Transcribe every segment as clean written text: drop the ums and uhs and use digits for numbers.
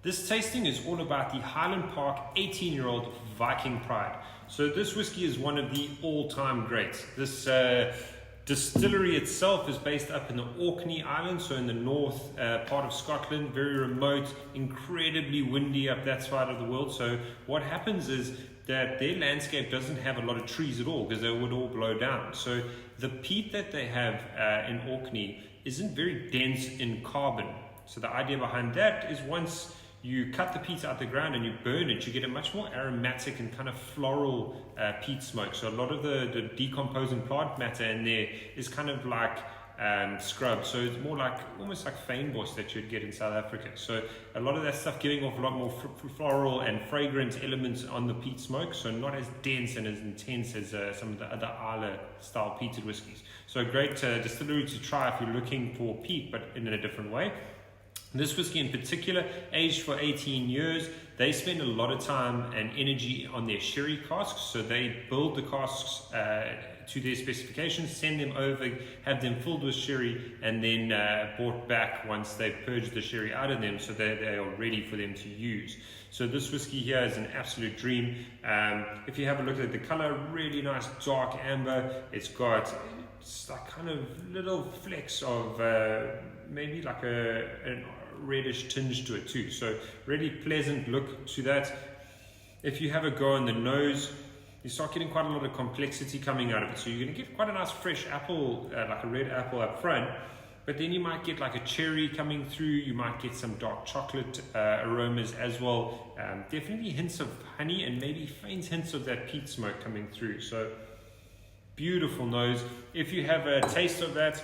This tasting is all about the Highland Park 18-year-old Viking Pride. So this whiskey is one of the all-time greats. This distillery itself is based up in the Orkney Islands, so in the north part of Scotland, very remote, incredibly windy up that side of the world. So what happens is that their landscape doesn't have a lot of trees at all because they would all blow down. So the peat that they have in Orkney isn't very dense in carbon. So the idea behind that is once you cut the peat out the ground and you burn it, you get a much more aromatic and kind of floral peat smoke. So a lot of the decomposing plant matter in there is kind of like scrub. So it's more like, almost like fynbos that you'd get in South Africa. So a lot of that stuff giving off a lot more floral and fragrant elements on the peat smoke. So not as dense and as intense as some of the other Islay style peated whiskies. So a great distillery to try if you're looking for peat, but in a different way. This whiskey in particular, aged for 18 years, they spend a lot of time and energy on their sherry casks. So they build the casks to their specifications, send them over, have them filled with sherry, and then brought back once they've purged the sherry out of them so that they are ready for them to use. So this whiskey here is an absolute dream. If you have a look at the color, really nice dark amber. It's got like kind of little flecks of maybe like a reddish tinge to it too. So really pleasant look to that. If you have a go on the nose, you start getting quite a lot of complexity coming out of it. So you're going to get quite a nice fresh apple, like a red apple up front, but then you might get like a cherry coming through. You might get some dark chocolate aromas as well. Definitely hints of honey and maybe faint hints of that peat smoke coming through. So beautiful nose. If you have a taste of that,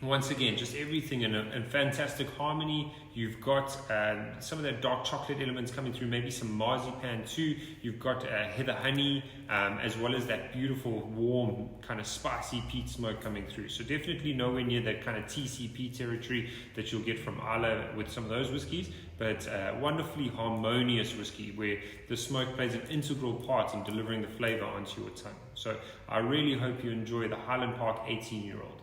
once again, just everything in a fantastic harmony. You've got some of that dark chocolate elements coming through, maybe some marzipan too. You've got heather honey, as well as that beautiful, warm, kind of spicy peat smoke coming through. So definitely nowhere near that kind of TCP territory that you'll get from Islay with some of those whiskies, but wonderfully harmonious whiskey where the smoke plays an integral part in delivering the flavor onto your tongue. So I really hope you enjoy the Highland Park 18-year-old.